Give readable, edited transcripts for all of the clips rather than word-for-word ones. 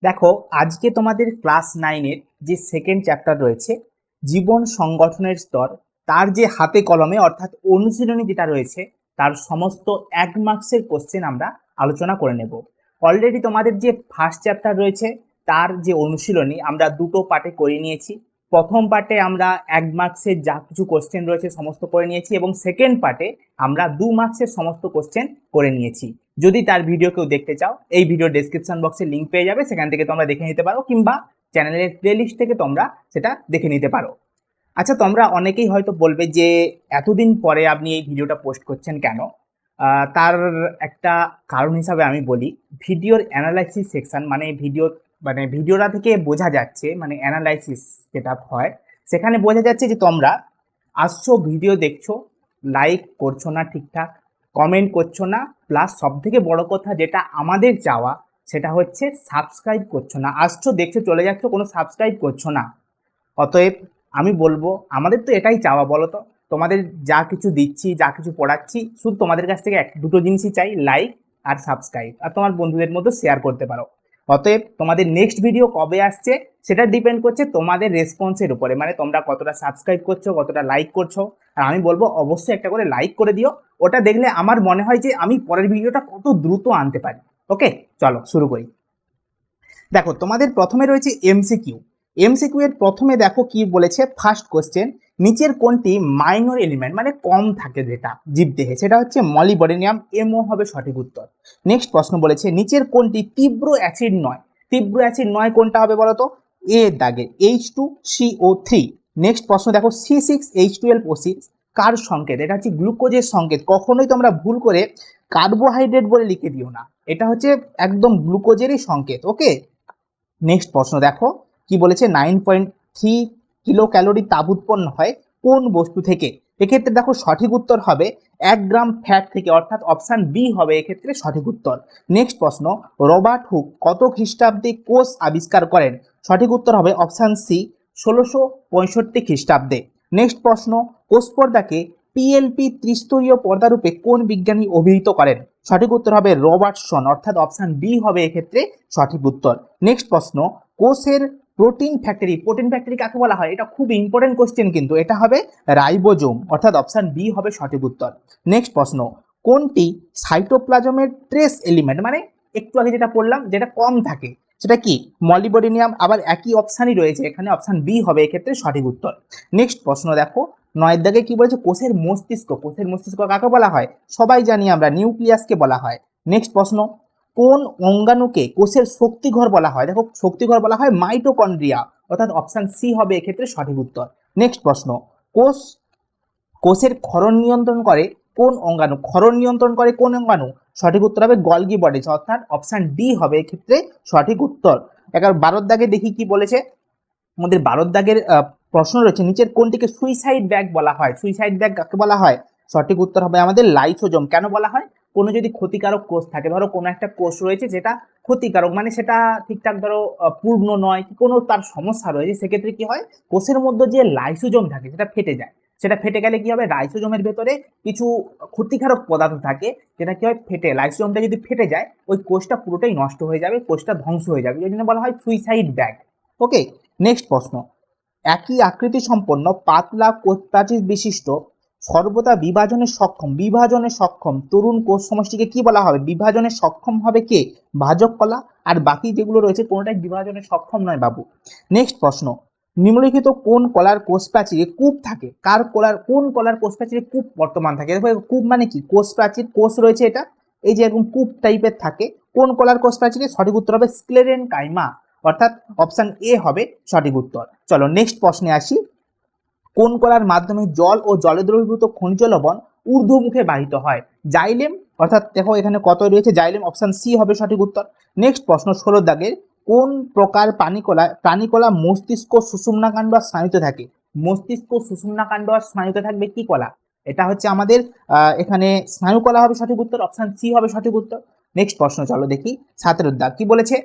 দেখো, আজকে তোমাদের ক্লাস 9-এর যে সেকেন্ড চ্যাপ্টার রয়েছে জীবন সংগঠনের স্তর, তার যে হাতে কলমে অর্থাৎ অনুশীলনী যেটা রয়েছে তার সমস্ত 1 মার্কসের কোশ্চেন আমরা আলোচনা করে নেব। অলরেডি তোমাদের যে ফার্স্ট চ্যাপ্টার রয়েছে তার যে অনুশীলনী আমরা দুটো পার্টে করে নিয়েছি। প্রথম পার্টে আমরা 1 মার্কসের যা কিছু কোশ্চেন রয়েছে সমস্ত করে নিয়েছি এবং সেকেন্ড পার্টে আমরা 2 মার্কসের সমস্ত কোশ্চেন করে নিয়েছি। যদি তার ভিডিও কেউ দেখতে চাও, এই ভিডিও ডেসক্রিপশন বক্সে লিংক পেয়ে যাবে, সেখান থেকে তোমরা দেখে নিতে পারো, কিংবা চ্যানেলের প্লেলিস্ট থেকে তোমরা সেটা দেখে নিতে পারো। আচ্ছা, তোমরা অনেকেই হয়তো বলবে যে এতদিন পরে আপনি এই ভিডিওটা পোস্ট করছেন কেন। তার একটা কারণ হিসাবে আমি বলি, ভিডিওর অ্যানালাইসিস সেকশন মানে ভিডিওটা থেকে বোঝা যাচ্ছে, মানে অ্যানালাইসিস যেটা হয় সেখানে বোঝা যাচ্ছে যে তোমরা আসছো, ভিডিও দেখছো, লাইক করছো না ঠিকঠাক, কমেন্ট করছো না, প্লাস সব থেকে বড় কথা যেটা আমাদের চাওয়া সেটা হচ্ছে সাবস্ক্রাইব করছো না। আসছো, দেখছো, চলে যাচ্ছ, কোনো সাবস্ক্রাইব করছো না। অতএব আমি বলবো, আমাদের তো এটাই চাওয়া, বলো তো, তোমাদের যা কিছু দিচ্ছি, যা কিছু পড়াচ্ছি, শুধু তোমাদের কাছ থেকে দুটো জিনিসই চাই, লাইক আর সাবস্ক্রাইব, আর তোমার বন্ধুদের মধ্যে শেয়ার করতে পারো। অতএব তোমাদের নেক্সট ভিডিও কবে আসছে সেটা ডিপেন্ড করছে তোমাদের রেসপন্সের উপরে, মানে তোমরা কতটা সাবস্ক্রাইব করছো, কতটা লাইক করছো। আর আমি বলবো অবশ্যই একটা করে লাইক করে দিও, ওটা দেখলে আমার মনে হয় যে আমি পরের ভিডিওটা কত দ্রুত আনতে পারি। ওকে, চলো শুরু করি। দেখো, তোমাদের প্রথমে রয়েছে এমসিকিউ। এমসিকিউ এর প্রথমে দেখো কি বলেছে, ফার্স্ট কোশ্চেন, নিচের কোনটি মাইনর এলিমেন্ট মানে কম থাকে যেটা জীবদেহে, সেটা হচ্ছে মলিবডেনিয়াম, এমও হবে সঠিক উত্তর। নেক্সট প্রশ্ন বলেছে, নিচের কোনটি তীব্র অ্যাসিড নয়। তীব্র অ্যাসিড নয় কোনটা হবে বলতো, এ দাগে H2CO3। নেক্সট প্রশ্ন দেখো, C6H12O6 কার সংকেত, এটা হচ্ছে গ্লুকোজের সংকেত। কখনোই তোমরা ভুল করে কার্বোহাইড্রেট বলে লিখে দিও না, এটা হচ্ছে একদম গ্লুকোজেরই সংকেত। ওকে, নেক্সট প্রশ্ন দেখো কি বলেছে, 9.3 কিলো ক্যালোরি তাপ উৎপন্ন হয় কোন বস্তু থেকে। এক্ষেত্রে দেখো সঠিক উত্তর হবে 1 গ্রাম ফ্যাট থেকে, অর্থাৎ অপশন বি হবে এক্ষেত্রে সঠিক উত্তর। নেক্সট প্রশ্ন, রবার্ট হুক কত খ্রিস্টাব্দে কোষ আবিষ্কার করেন। সঠিক উত্তর হবে অপশন সি, 1665 খ্রিস্টাব্দে। নেক্সট প্রশ্ন, কোষ পর্দাকে পিএলপি ত্রিস্তরীয় পর্দারূপে কোন বিজ্ঞানী অভিহিত করেন। সঠিক উত্তর হবে রবার্টসন, অর্থাৎ অপশন বি হবে এক্ষেত্রে সঠিক উত্তর। নেক্সট প্রশ্ন, কোষের প্রোটিন ফ্যাক্টরি, প্রোটিন ফ্যাক্টরি কাকে বলা হয়, এটা খুব ইম্পর্টেন্ট কোশ্চেন কিন্তু, এটা হবে রাইবোজোম, অর্থাৎ অপশন বি হবে সঠিক উত্তর। নেক্সট প্রশ্ন, কোনটি সাইটোপ্লাজমের ট্রেস এলিমেন্ট, মানে একটু আগে যেটা পড়লাম যেটা কম থাকে সেটা কি, মলিবডেনিয়াম। আবার একই অপশানই রয়েছে এখানে, অপশন বি হবে এক্ষেত্রে সঠিক উত্তর। নেক্সট প্রশ্ন দেখো, 9 দাগে কি বলেছে, কোষের মস্তিষ্ক, কোষের মস্তিষ্ক কাকে বলা হয়, সবাই জানি আমরা, নিউক্লিয়াসকে বলা হয়। নেক্সট প্রশ্ন, কোন অঙ্গাণুকে কোষের শক্তিঘর বলা হয়। দেখো, শক্তিঘর বলা হয় মাইটোকন্ড্রিয়া, অর্থাৎ অপশন সি হবে এক্ষেত্রে সঠিক উত্তর। নেক্সট প্রশ্ন, কোষ কোষের ক্ষরণ নিয়ন্ত্রণ করে কোন অঙ্গাণু, ক্ষরণ নিয়ন্ত্রণ করে কোন অঙ্গাণু, সঠিক উত্তর হবে গলগি বডিজ, অর্থাৎ অপশন ডি হবে এক্ষেত্রে সঠিক উত্তর। 12 দাগে দেখি কি বলেছে, আমাদের 12 দাগের প্রশ্ন রয়েছে, নিচের কোনটিকে সুইসাইড ব্যাগ বলা হয়। সুইসাইড ব্যাগ কাকে বলা হয়, সঠিক উত্তর হবে আমাদের লাইসোজোম। কেন বলা হয়, কোনো যদি ক্ষতিকারক কোষ থাকে, ধরো কোনো একটা কোষ রয়েছে যেটা ক্ষতিকারক, মানে সেটা ঠিকঠাক ধরো পূর্ণ নয়, কোনো তার সমস্যা রয়েছে, সেক্ষেত্রে কি হয়, কোষের মধ্যে যে লাইসোজোম থাকে সেটা ফেটে যায়। সেটা ফেটে গেলে কি হবে, লাইসোজোমের ভেতরে কিছু ক্ষতিকারক পদার্থ থাকে, যেটা কি হয়, ফেটে, লাইসোজোমটা যদি ফেটে যায় ওই কোষটা পুরোটাই নষ্ট হয়ে যাবে, কোষটা ধ্বংস হয়ে যাবে, এই জন্য বলা হয় সুইসাইড ব্যাগ। ওকে, নেক্সট প্রশ্ন, একই আকৃতি সম্পন্ন পাতলা কোষপ্রাচীর বিশিষ্ট সর্বদা বিভাজনে সক্ষম তরুণ কোষ সমষ্টিকে কি বলা হবে, বিভাজনে সক্ষম হবে কে, ভাজক কলা। আর বাকি যেগুলো রয়েছে কোনোটাই বিভাজনে সক্ষম নয় বাবু। নেক্সট প্রশ্ন, নিম্নলিখিত কোন কলার কোষ প্রাচীরে কূপ থাকে, কোন কলার কোষ প্রাচীরে কূপ বর্তমান থাকে। দেখো, কূপ মানে কি, কোষ প্রাচীর, কোষ রয়েছে এটা, এই যে এরকম কূপ টাইপের থাকে, কোন কলার কোষ প্রাচীরে, সঠিক উত্তর হবে স্ক্লেরেনকাইমা, অর্থাৎ অপশন এ হবে সঠিক উত্তর। চলো নেক্সট প্রশ্নে আসি, কোন কলার মাধ্যমে জল ও জলে দ্রবীভূত খনিজ লবণ ঊর্ধ্বমুখে বাহিত হয়। জাইলেম, অর্থাৎ দেখো এখানে কত রয়েছে, জাইলেম, অপশন সি হবে সঠিক উত্তর। নেক্সট প্রশ্ন, 16 দাগের, কোন প্রকার প্রাণীকলা মস্তিষ্ক সুষুম্নাকাণ্ড আর স্নায়ুতে থাকে। মস্তিষ্ক সুষুম্নাকাণ্ড আর স্নায়ুতে থাকবে কি কলা, এটা হচ্ছে আমাদের এখানে স্নায়ু কলা হবে সঠিক উত্তর, অপশন সি হবে সঠিক উত্তর। নেক্সট প্রশ্ন চলো দেখি, 17 দাগ কি বলেছে,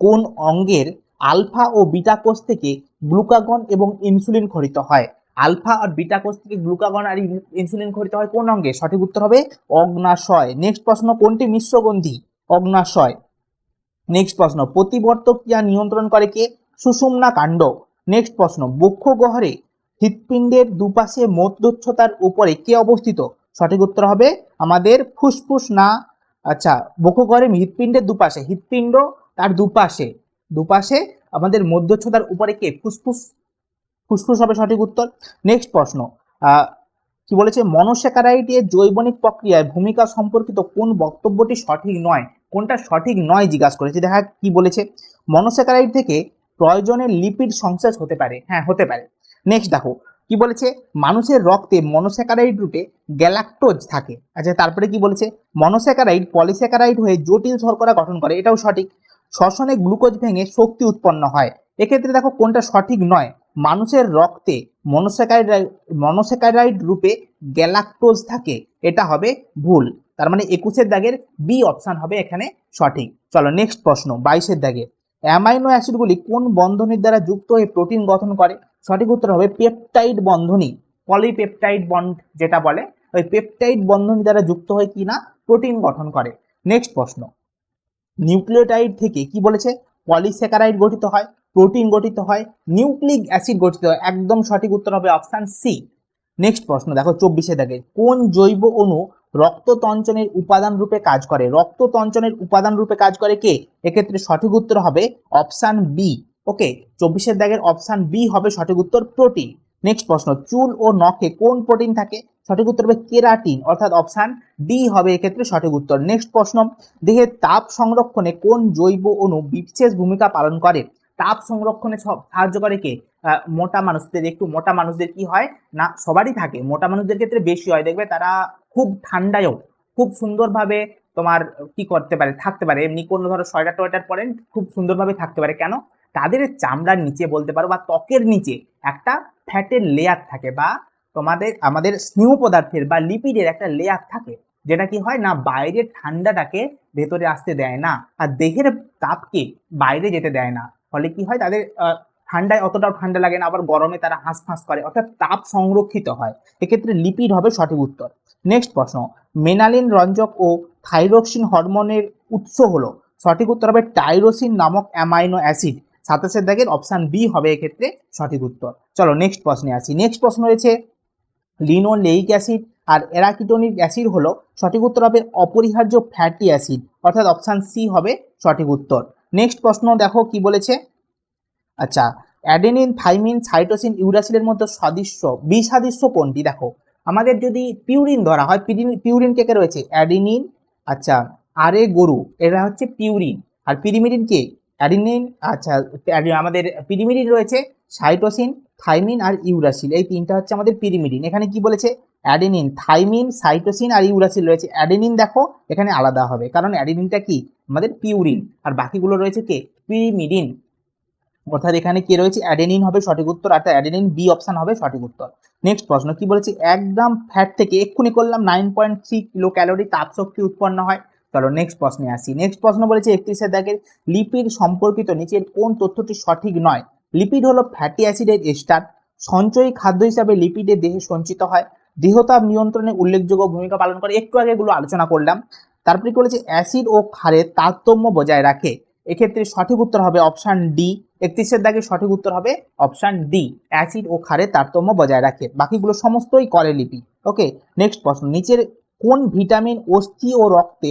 কোন অঙ্গের আলফা ও বিটা কোষ থেকে গ্লুকাগন এবং ইনসুলিন খরিত হয়। আলফা আর বিটা কোষ থেকে গ্লুকাগন আর ইনসুলিন খরিত হয় কোন অঙ্গে, সঠিক উত্তর হবে অগ্নাশয়। নেক্সট প্রশ্ন, কোনটি মিশ্রগ্রন্থি, অগ্নাশয়। নেক্সট প্রশ্ন, প্রতিবর্ত ক্রিয়া নিয়ন্ত্রণ করে কে? সুষুম্না কাণ্ড। নেক্সট প্রশ্ন, বক্ষ গহ্বরে হৃৎপিণ্ডের দুপাশে মধ্যচ্ছতার উপরে কে অবস্থিত? সঠিক উত্তর হবে আমাদের ফুসফুস না, আচ্ছা বক্ষ গহ্বরে হৃৎপিণ্ডের দুপাশে, হৃৎপিণ্ড তার দুপাশে, দুপাশে আমাদের মধ্যচ্ছতার উপরে কে? ফুসফুস, ফুসফুস হবে সঠিক উত্তর। নেক্সট প্রশ্ন, কি বলেছে? মনোস্যাকারাইডের জৈবনিক প্রক্রিয়ায় ভূমিকা সম্পর্কিত কোন বক্তব্যটি সঠিক নয়? কোনটা সঠিক নয় জিজ্ঞাসা করেছে, দেখা কি বলেছে। মনোস্যাকারাইড থেকে প্রয়োজনের লিপিড সংশ্লেষ হতে পারে, হ্যাঁ হতে পারে। নেক্সট দেখো কি বলেছে, মানুষের রক্তে মনোস্যাকারাইড রূপে গ্যালাক্টোজ থাকে। আচ্ছা তারপরে কি বলেছে, মনোস্যাকারাইড পলিস্যাকারাইড হয়ে জটিল শর্করা গঠন করে, এটাও সঠিক। শ্বসনে গ্লুকোজ ভেঙে শক্তি উৎপন্ন হয়, এক্ষেত্রে দেখো কোনটা সঠিক নয়। মানুষের রক্তে মনোস্যাকারাইড রূপে গ্যালাক্টোজ থাকে, এটা হবে ভুল। তার মানে 21-এর দাগের বি অপশন হবে এখানে সঠিক। চলো নেক্সট প্রশ্ন, 22-এর দাগে, অ্যামাইনো অ্যাসিডগুলি কোন বন্ধনীর দ্বারা যুক্ত হয়ে প্রোটিন গঠন করে? সঠিক উত্তর হবে পেপটাইড বন্ধনী, পলিপেপটাইড বন্ড যেটা বলে, ওই পেপটাইড বন্ধনী দ্বারা যুক্ত হয়ে কি না প্রোটিন গঠন করে। নেক্সট প্রশ্ন, নিউক্লিওটাইড থেকে কি বলেছে? পলিস্যাকারাইড গঠিত হয়, প্রোটিন গঠিত হয়, নিউক্লিক অ্যাসিড গঠিত হয়, একদম সঠিক উত্তর হবে অপশন সি। নেক্সট প্রশ্ন দেখো 24-এ দাগে, কোন জৈব অণু রক্ততঞ্চনের উপাদান রূপে কাজ করে? রক্ততঞ্চনের উপাদান রূপে কাজ করে কে? এক্ষেত্রে সঠিক উত্তর হবে অপশন বি। ওকে, 24-এর দাগের অপশন বি হবে সঠিক উত্তর, প্রোটিন। নেক্সট প্রশ্ন, চুল ও নখে কোন প্রোটিন থাকে? সঠিক উত্তর হবে কেরাটিন, অর্থাৎ অপশন ডি হবে এক্ষেত্রে সঠিক উত্তর। নেক্সট প্রশ্ন, দেহের তাপ সংরক্ষণে কোন জৈব অণু বিশেষ ভূমিকা পালন করে? তাপ সংরক্ষণে সাহায্য করে কে? মোটা মানুষদের, একটু মোটা মানুষদের কি হয় না, সবারই থাকে, মোটা মানুষদের ক্ষেত্রে বেশি হয়, দেখবে তারা খুব ঠান্ডায়ও খুব সুন্দরভাবে তোমার কি করতে পারে, থাকতে পারে, এমনি কোনো ধরো সোয়েটার টোয়েটার পরেন খুব সুন্দরভাবে থাকতে পারে। কেন? তাদের চামড়ার নিচে বলতে পারো বা ত্বকের নিচে একটা ফ্যাটের লেয়ার থাকে, বা আমাদের স্নেহ পদার্থের বা লিপিডের একটা লেয়ার থাকে, যেটা কি হয় না বাইরের ঠান্ডাটাকে ভেতরে আসতে দেয় না, আর দেহের তাপকে বাইরে যেতে দেয় না। ফলে কি হয়, তাদের ঠান্ডায় অতটাও ঠান্ডা লাগে না, আবার গরমে তারা হাঁসফাঁস করে, অর্থাৎ তাপ সংরক্ষিত হয়। এক্ষেত্রে লিপিড হবে সঠিক উত্তর। নেক্সট প্রশ্ন, মেনালিন রঞ্জক ও থাইরক্সিন হরমোনের উৎস হলো? সঠিক উত্তর হবে টাইরোসিন নামক অ্যামাইনো অ্যাসিড। 27-এর দাগের অপশন বি হবে এক্ষেত্রে সঠিক উত্তর। চলো নেক্সট প্রশ্নে আসি। নেক্সট প্রশ্ন রয়েছে, লিনোলেইক অ্যাসিড আর অ্যারাকিটোনিক অ্যাসিড হলো? সঠিক উত্তর হবে অপরিহার্য ফ্যাটি অ্যাসিড, অর্থাৎ অপশন সি হবে সঠিক উত্তর। নেক্সট প্রশ্ন দেখো কি বলেছে, আচ্ছা অ্যাডেনিন, থাইমিন, সাইটোসিন, ইউরাসিলের মধ্যে সদৃশ্য বিসাদৃশ্য কোনটি? দেখো আমাদের যদি পিউরিন ধরা হয়, পিউরিন কে কে রয়েছে? অ্যাডেনিন, আচ্ছা আরে গরু, এরা হচ্ছে পিউরিন। আর পিরিমিডিন কে? অ্যাডেনিন, আচ্ছা আমাদের পিরিমিডিন রয়েছে সাইটোসিন, থাইমিন আর ইউরাসিল, এই তিনটা হচ্ছে আমাদের পিরিমিডিন। এখানে কি বলেছে? অ্যাডেনিন, থাইমিন, সাইটোসিন আর ইউরাসিল রয়েছে। অ্যাডেনিন দেখো এখানে আলাদা হবে, কারণ অ্যাডেনিনটা কি আমাদের পিউরিন, আর বাকিগুলো রয়েছে কে? পিরিমিডিন। অর্থাৎ এখানে কি রয়েছে? অ্যাডেনিন হবে সঠিক উত্তর, অর্থাৎ অ্যাডেনিন বি অপশন হবে সঠিক উত্তর। নেক্সট প্রশ্ন কি বলেছে, 1 গ্রাম ফ্যাট থেকে এক্ষুনি করলাম 9.3 কিলো ক্যালোরি তাপ শক্তি উৎপন্ন হয়। চলো নেক্সট প্রশ্নে আসি। নেক্সট প্রশ্ন বলেছে 31-এর দাগের, লিপিড সম্পর্কিত নিচের কোন তথ্যটি সঠিক নয়? লিপিড হলো ফ্যাটি অ্যাসিডের এস্টার, সঞ্চয়ী খাদ্য হিসাবে লিপিডের দেহে সঞ্চিত হয়, দেহতাপ নিয়ন্ত্রণে উল্লেখযোগ্য ভূমিকা পালন করে, একটু আগে এগুলো আলোচনা করলাম। তারপরে কি বলেছে, অ্যাসিড ও ক্ষারের তারতম্য বজায় রাখে। এক্ষেত্রে সঠিক উত্তর হবে অপশন ডি। 31-এর দাগে সঠিক উত্তর হবে অপশন ডি, অ্যাসিড ও ক্ষারের তারতম্য বজায় রাখে, বাকিগুলো সমস্তই করে লিপিড। ওকে, নেক্সট প্রশ্ন, নিচের কোন ভিটামিন অস্থি ও রক্তে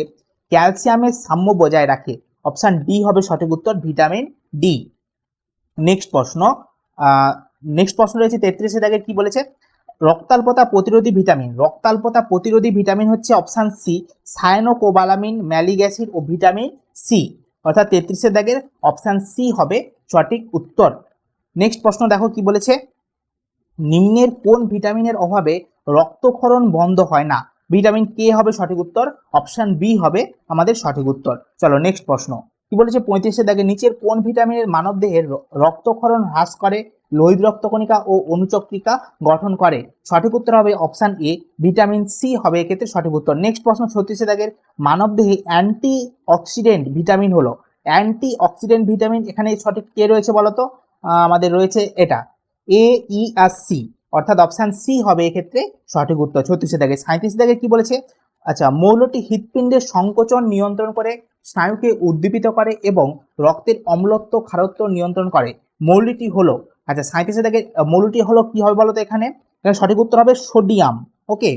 ক্যালসিয়ামের সাম্য বজায় রাখে? অপশন ডি হবে সঠিক উত্তর, ভিটামিন ডি। নেক্সট প্রশ্ন, নেক্সট প্রশ্ন রয়েছে 33-এর দাগে কি বলেছে, রক্তাল্পতা প্রতিরোধী ভিটামিন, রক্তাল্পতা প্রতিরোধী ভিটামিন হচ্ছে option C, cyanocobalamin, malic acid ও ভিটামিন সি, অর্থাৎ 33-এর দাগের অপশন সি হবে সঠিক উত্তর। নেক্সট প্রশ্ন দেখো কি বলেছে, নিম্নের কোন ভিটামিনের অভাবে রক্তক্ষরণ বন্ধ হয় না? ভিটামিন কে হবে সঠিক উত্তর, অপশন বি হবে আমাদের সঠিক উত্তর। চলো নেক্সট প্রশ্ন কি বলেছে, 35-এর দাগে নিচের কোন ভিটামিনের মানবদেহের রক্তক্ষরণ হ্রাস করে, লোহিত রক্তকণিকা ও অনুচক্রিকা গঠন করে? সঠিক উত্তর হবে অপশন এ, ভিটামিন সি হবে এক্ষেত্রে সঠিক উত্তর। নেক্সট প্রশ্ন 36-এর দাগের, মানবদেহে অ্যান্টি অক্সিডেন্ট ভিটামিন হলো? অ্যান্টি অক্সিডেন্ট ভিটামিন এখানে সঠিক কে রয়েছে বলতো? আমাদের রয়েছে এটা এ, ই আর সি, অর্থাৎ অপশন সি হবে এক্ষেত্রে সঠিক উত্তর। 36-এর দাগে 37-এর দাগে কি বলেছে, আচ্ছা মৌলটি হৃৎপিণ্ডের সংকোচন নিয়ন্ত্রণ করে, স্নায়ুকে উদ্দীপিত করে এবং রক্তের অম্লত্ব ক্ষারত্ব নিয়ন্ত্রণ করে। মৌলটি হলো, আচ্ছা 37 থেকে মৌলটি হলো কি হবে বলতো, এখানে সঠিক উত্তর হবে সোডিয়াম। ওকে,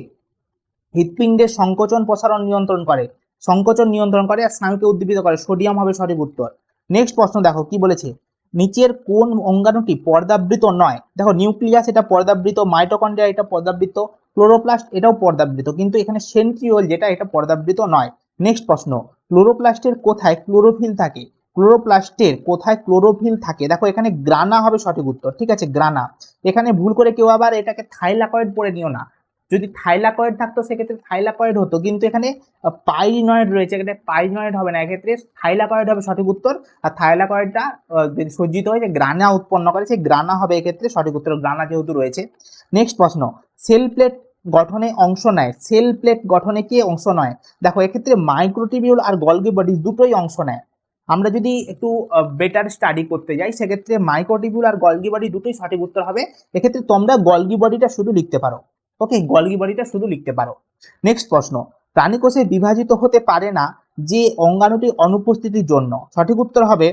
হৃৎপিণ্ডের সংকোচন প্রসারণ নিয়ন্ত্রণ করে, সংকোচন নিয়ন্ত্রণ করে আর স্নায়ুকে উদ্দীপিত করে, সোডিয়াম হবে সঠিক উত্তর। নেক্সট প্রশ্ন দেখো কি বলেছে, নিচের কোন অঙ্গাণুটি পর্দাবৃত নয়? দেখো নিউক্লিয়াস এটা পর্দাবৃত, মাইটোকন্ড্রিয়া এটা পর্দাবৃত, ক্লোরোপ্লাস্ট এটাও পর্দাবৃত, কিন্তু এখানে সেন্ট্রিওল যেটা এটা পর্দাবৃত নয়। নেক্সট প্রশ্ন, ক্লোরোপ্লাস্টের কোথায় ক্লোরোফিল থাকে? ক্লোরোপ্লাস্টের কোথায় ক্লোরোফিল থাকে? দেখো এখানে গ্রানা হবে সঠিক উত্তর, ঠিক আছে গ্রানা। এখানে ভুল করে কেউ আবার এটাকে থাইলাকয়েড পড়ে নিও না, যদি থাইলাকয়েড থাকতো সেক্ষেত্রে থাইলাকয়েড হতো, কিন্তু এখানে পাইরিনয়েড রয়েছে, এখানে পাইরিনয়েড হবে না, এক্ষেত্রে থাইলাকয়েড হবে সঠিক উত্তর। আর থাইলাকয়েডটা যদি সজ্জিত হয়ে যে গ্রানা উৎপন্ন করে, সেই গ্রানা হবে এক্ষেত্রে সঠিক উত্তর, গ্রানা যেহেতু রয়েছে। নেক্সট প্রশ্ন, সেল প্লেট গঠনে অংশ নেয়, সেল প্লেট গঠনে কে অংশ নেয়? দেখো এক্ষেত্রে মাইক্রোটিবিউল আর গলগি বডি দুটোই অংশ নেয়। আমরা যদি একটু বেটার স্টাডি করতে যাই সেক্ষেত্রে মাইক্রোটিবিউল আর গলগি বডি দুটোই সঠিক উত্তর হবে। এক্ষেত্রে তোমরা গলগি বডিটা শুধু লিখতে পারো। ওকে, গলগি বডিটা শুধু লিখতে পারো। নেক্সট প্রশ্ন, প্রাণীকোষে বিভাজিত হতে পারে না যে অঙ্গাণুটি অনুপস্থিতির জন্য? সঠিক উত্তর হবে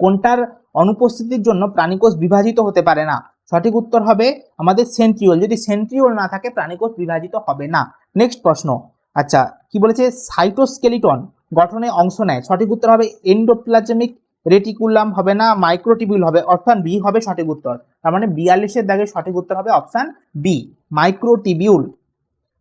কোনটার অনুপস্থিতির জন্য প্রাণীকোষ বিভাজিত হতে পারে না? সঠিক উত্তর হবে আমাদের সেন্ট্রিওল, যদি সেন্ট্রিওল না থাকে প্রাণীকোষ বিভাজিত হবে না। নেক্সট প্রশ্ন, আচ্ছা কি বলেছে, সাইটোস্কেলিটন গঠনে অংশ নেয়? সঠিক উত্তর হবে এন্ডোপ্লাজমিক রেটিকুলাম হবে না, মাইক্রোটিবিউল হবে, অপশন বি হবে সঠিক উত্তর। তার মানে 42 দাগে সঠিক উত্তর হবে অপশন বি, মাইক্রোটিবিউল।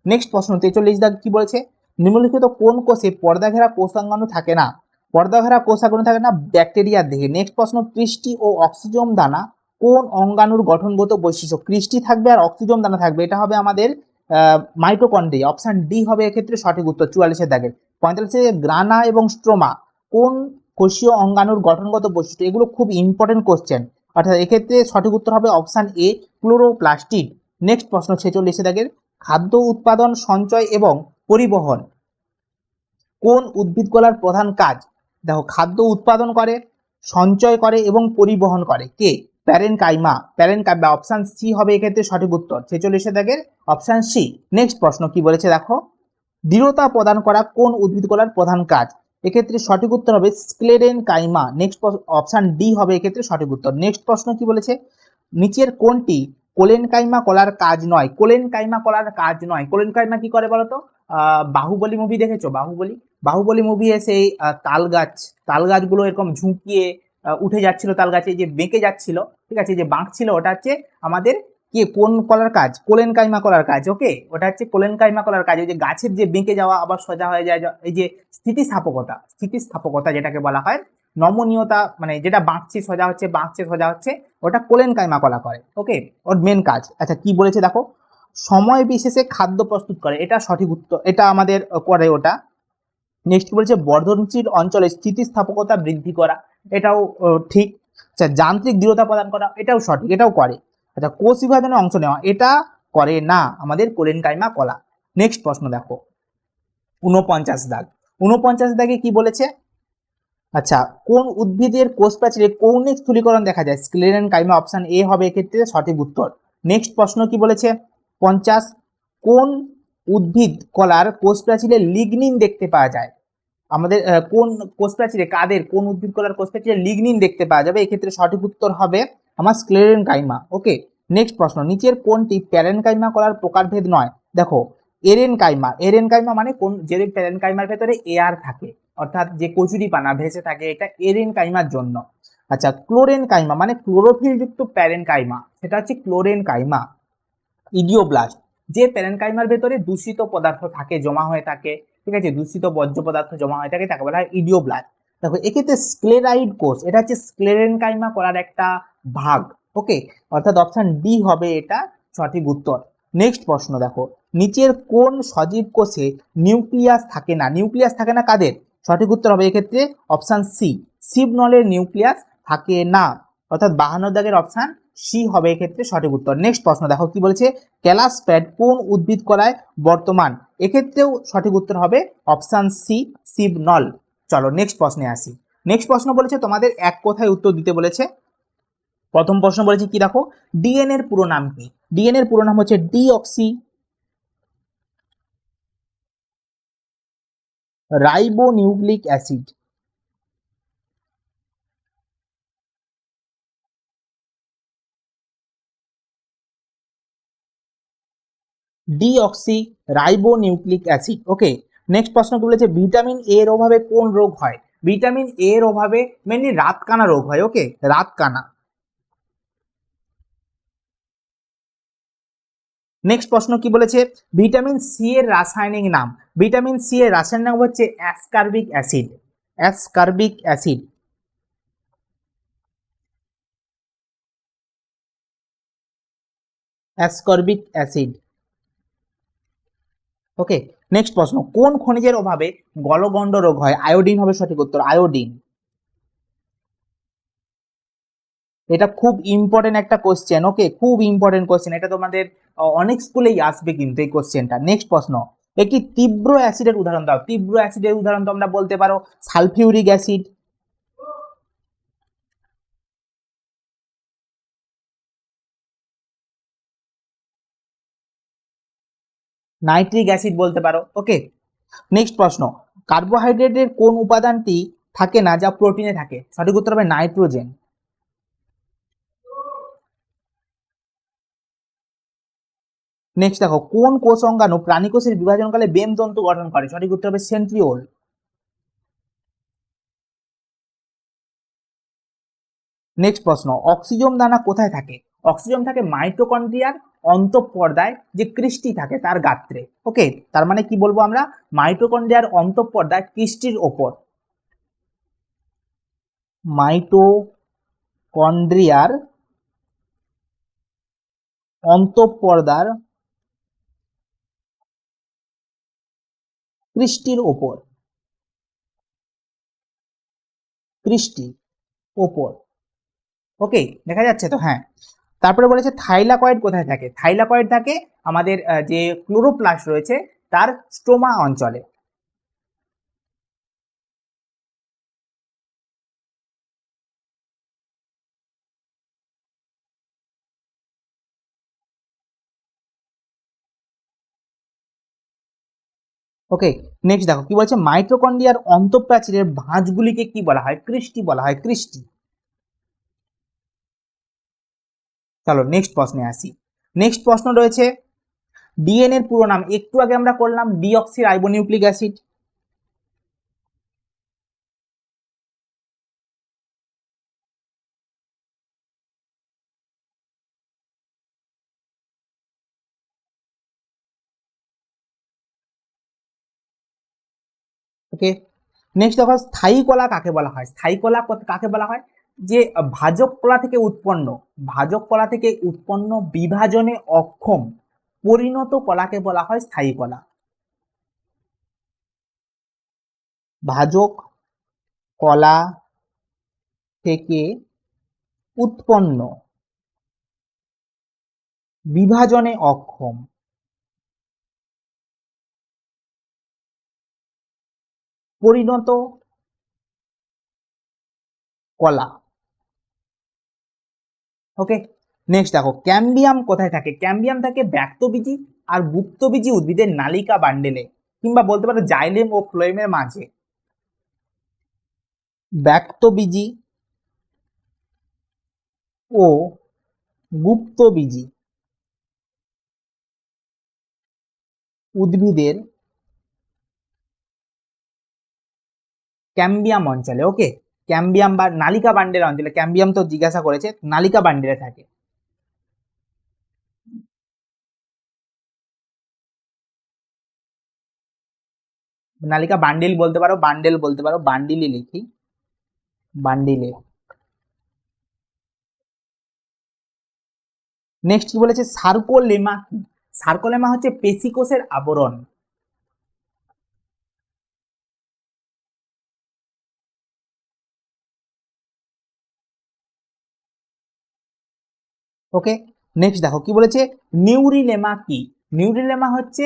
নেক্সট প্রশ্ন 43 দাগ কি বলেছে, নিম্নলিখিত কোন কোষে পর্দাঘেরা কোষাঙ্গাণু থাকে না? পর্দাঘেরা কোষাঙ্গাণু থাকে না ব্যাকটেরিয়ার দেহে। নেক্সট প্রশ্ন, ক্রিস্টি ও অক্সিজম দানা কোন অঙ্গাণুর গঠনগত বৈশিষ্ট্য? ক্রিস্টি থাকবে আর অক্সিজম দানা থাকবে, এটা হবে আমাদের মাইটোকন্ড্রিয়া, অপশন ডি হবে এক্ষেত্রে সঠিক উত্তর 44 দাগের। 45 গ্রানা এবং স্ট্রোমা কোন কোষীয় অঙ্গাণুর গঠনগত বৈশিষ্ট্য? এগুলো খুব ইম্পর্টেন্ট কোশ্চেন, অর্থাৎ এক্ষেত্রে সঠিক উত্তর হবে অপশন এ, ক্লোরোপ্লাস্টিড। নেক্সট প্রশ্ন 46 দাগের, খাদ্য উৎপাদন, সঞ্চয় এবং পরিবহন কোন উদ্ভিদকলার প্রধান কাজ? দেখো খাদ্য উৎপাদন করে, সঞ্চয় করে এবং পরিবহন করে কে? প্যারেনকাইমা, প্যারেনকাইমা অপশন সি হবে এক্ষেত্রে সঠিক উত্তর 46 দাগের অপশন সি। নেক্সট প্রশ্ন কি বলেছে দেখো, দৃঢ়তা প্রদান করা কোন উদ্ভিদকলার প্রধান কাজ? এক্ষেত্রে সঠিক উত্তর হবে স্ক্লেরেনকাইমা। নেক্সট অপশন ডি হবে এক্ষেত্রে সঠিক উত্তর। নেক্সট প্রশ্ন কি বলেছে, নিচের কোনটি কোলেনকাইমা কলার কাজ নয়? কোলেনকাইমা কলার কাজ নয়, কোলেনকাইমা কি করে বলতো? বাহুবলী মুভি দেখেছো? বাহুবলী মুভি এসে তাল গাছগুলো এরকম ঝুঁকিয়ে উঠে যাচ্ছিল, তাল গাছে যে বেঁকে যাচ্ছিল, ঠিক আছে, যে বাঁকছিল, ওটা হচ্ছে আমাদের কি কোন কলার কাজ? কোলেনকাইমা কলার কাজ। ওকে, ওটা হচ্ছে কোলেনকাইমা কলার কাজ, ওই যে গাছের যে বেঁকে যাওয়া আবার সোজা হয়ে যায়, এই যে স্থিতিস্থাপকতা যেটাকে বলা হয়, নমনীয়তা, মানে যেটা বাঁকছে সোজা হচ্ছে, বাঁকছে সোজা হচ্ছে, ওটা কোলেনকাইমা কলা করে। ওকে, ওর মেন কাজ। আচ্ছা কি বলেছে দেখো, সময় বিশেষে খাদ্য প্রস্তুত করে, এটা সঠিক উত্তর, এটা আমাদের করে ওটা। নেক্সট বলেছে বর্ধনশীল অঞ্চলে স্থিতিস্থাপকতা বৃদ্ধি করা, এটাও ঠিক। আচ্ছা যান্ত্রিক দৃঢ়তা প্রদান করা, এটাও সঠিক, এটাও করে। আচ্ছা কোষ বিভাজনে অংশ নেওয়া, এটা করে না আমাদের কোলেনকাইমা কলা। নেক্সট প্রশ্ন দেখো 49 দাগ, 49 দাগে কি বলেছে, আচ্ছা কোন উদ্ভিদের কোষ প্রাচীরে কৌণিক স্থূলীকরণ দেখা যায়? স্ক্লেরেনকাইমা, অপশন এ হবে এক্ষেত্রে সঠিক উত্তর। নেক্সট প্রশ্ন কি বলেছে 50, কোন উদ্ভিদ কলার কোষ প্রাচীরে লিগনিন দেখতে পাওয়া যায়? আমাদের কোন কোষ প্রাচীরে, কাদের, কোন উদ্ভিদ কলার কোষ প্রাচীরে লিগনিন দেখতে পাওয়া যাবে? এক্ষেত্রে সঠিক উত্তর হবে আমার স্ক্লেরেনকাইমা। ওকে, নেক্সট প্রশ্ন, নিচের কোনটি প্যারেনকাইমা কলার প্রকারভেদ নয়? দেখো এরেনকাইমা মানে কোন, যে প্যারেনকাইমার ভেতরে এয়ার থাকে, অর্থাৎ যে কচুরিপানা ভেসে থাকে, এটা এরেনকাইমার জন্য। আচ্ছা ক্লোরেনকাইমা মানে ক্লোরোফিল যুক্ত প্যারেনকাইমা, সেটা হচ্ছে ক্লোরেনকাইমা। ইডিওব্লাস্ট, যে প্যারেনকাইমার ভেতরে দূষিত পদার্থ থাকে, জমা হয়ে থাকে, ঠিক আছে, দূষিত বর্জ্য পদার্থ জমা হয়ে থাকে, তাকে বলা হয় ইডিওব্লাস্ট। দেখো এক্ষেত্রে স্ক্লেরাইড কোষ, এটা হচ্ছে স্ক্লেরেনকাইমা করার একটা ভাগ। ওকে, অর্থাৎ অপশন ডি হবে এটা সঠিক উত্তর। নেক্সট প্রশ্ন দেখো, নিচের কোন সজীব কোষে নিউক্লিয়াস থাকে না? নিউক্লিয়াস থাকে না কাদের? সঠিক উত্তর হবে এক্ষেত্রে অপশন সি, শিবনলের নিউক্লিয়াস থাকে না, অর্থাৎ 52 দাগের অপশন সি হবে এক্ষেত্রে সঠিক উত্তর। নেক্সট প্রশ্ন দেখো কি বলেছে, ক্যালাসপ্যাড কোন উদ্ভিদ কলায় বর্তমান? এক্ষেত্রেও সঠিক উত্তর হবে অপশন সি, শিবনল। চলো নেক্সট প্রশ্নে আসি। নেক্সট প্রশ্ন বলেছে তোমাদের এক কথায় উত্তর দিতে বলেছে। প্রথম প্রশ্ন বলেছে কি দেখো, ডিএনএ এর পুরো নাম কি? ডিএনএ এর পুরো নাম হচ্ছে deoxyribonucleic acid. Deoxyribonucleic acid. Okay, next প্রশ্ন কি বলেছে, ভিটামিন এ এর অভাবে কোন রোগ হয়? ভিটামিন এ এর অভাবে মেনলি রাতকানা রোগ হয়। ওকে, রাতকানা। নেক্সট প্রশ্ন কি বলেছে, ভিটামিন সি এর রাসায়নিক নাম? ভিটামিন সি এর রাসায়নিক নাম হচ্ছে ascorbic acid. Ascorbic acid. Ascorbic acid. Okay, next প্রশ্ন, কোন খনিজের অভাবে গলগণ্ড রোগ হয়? আয়োডিন হবে সঠিক উত্তর, আয়োডিন। এটা খুব ইম্পর্টেন্ট একটা কোশ্চেন। ওকে, খুব ইম্পর্টেন্ট কোশ্চেন, এটা তোমাদের অনেক স্কুলেই আসবে কিন্তু এই কোশ্চেনটা। নেক্সট প্রশ্ন, একটি তীব্র অ্যাসিডের উদাহরণ দাও। তীব্র অ্যাসিডের উদাহরণ তোমরা বলতে পারো সালফিউরিক অ্যাসিড, নাইট্রিক অ্যাসিড বলতে পারো। ওকে, নেক্সট প্রশ্ন, কার্বোহাইড্রেটের কোন উপাদানটি থাকে না যা প্রোটিনে থাকে? সঠিক উত্তর হবে নাইট্রোজেন। নেক্সট দেখো, কোন কোষ অঙ্গাণু প্রাণী কোষের বিভাজনকালে বেমতন্তু গঠন করে? সঠিক উত্তর হবে সেন্ট্রিওল। নেক্সট প্রশ্ন, অক্সিজম দানা কোথায় থাকে? অক্সিজম থাকে মাইটোকন্ড্রিয়ার অন্তঃপর্দায়, যে ক্রিস্টি থাকে তার গাত্রে। ওকে, তার মানে কি বলবো আমরা, মাইটোকন্ড্রিয়ার অন্তঃপর্দায় ক্রিস্টির ওপর। মাইটোকন্ড্রিয়ার অন্তঃপর্দার ক্রিস্টির ওপর, ক্রিস্টি ওপর। ওকে, দেখা যাচ্ছে তো? হ্যাঁ। তারপরে বলেছে থাইলাকয়েড কোথায় থাকে? থাইলাকয়েড থাকে আমাদের যে ক্লোরোপ্লাস্ট রয়েছে তার স্ট্রোমা অঞ্চলে। ওকে, নেক্সট দেখো কি বলছে, মাইটোকন্ড্রিয়ার অন্তঃপ্রাচীরের ভাঁজগুলিকে কি বলা হয়? ক্রিস্টি বলা হয়, ক্রিস্টি। চলো নেক্সট প্রশ্নে আসি। নেক্সট প্রশ্ন রয়েছে, ডিএনএর পুরো নাম? একটু আগে আমরা করলাম, deoxy ribonucleic acid. Okay, next দেখো, স্থায়ী কলা কাকে বলা হয়? স্থায়ী কলা কাকে বলা হয়? যে ভাজক কলা থেকে উৎপন্ন, ভাজক কলা থেকে উৎপন্ন বিভাজনে অক্ষম পরিণত কলাকে বলা হয় স্থায়ী কলা। ভাজক কলা থেকে উৎপন্ন বিভাজনে অক্ষম পরিণত কলা। ওকে, নেক্সট দেখো, ক্যাম্বিয়াম কোথায় থাকে? ক্যাম্বিয়াম থাকে ব্যক্তবীজী আর গুপ্তবীজী উদ্ভিদের নালিকা বান্ডেলে, কিংবা বলতে পারো জাইলেম ও ফ্লোয়েমের মাঝে। ব্যক্তবীজী ও গুপ্তবীজী উদ্ভিদের ক্যাম্বিয়াম অঞ্চলে। ওকে, ক্যাম্বিয়াম বা নালিকা বান্ডেল অঞ্চলে, ক্যাম্বিয়াম তো জিজ্ঞাসা করেছে, নালিকা বান্ডেলে থাকে। নালিকা বান্ডিল বলতে পারো, বান্ডেল বলতে পারো, বান্ডিলই লিখি, বান্ডিলে। নেক্সট কি বলেছে, সার্কোলেমা কি? সার্কোলেমা হচ্ছে পেশিকোষের আবরণ। ওকে, নেক্সট দেখো কি বলেছে, নিউরিলেমা কি? নিউরিলেমা হচ্ছে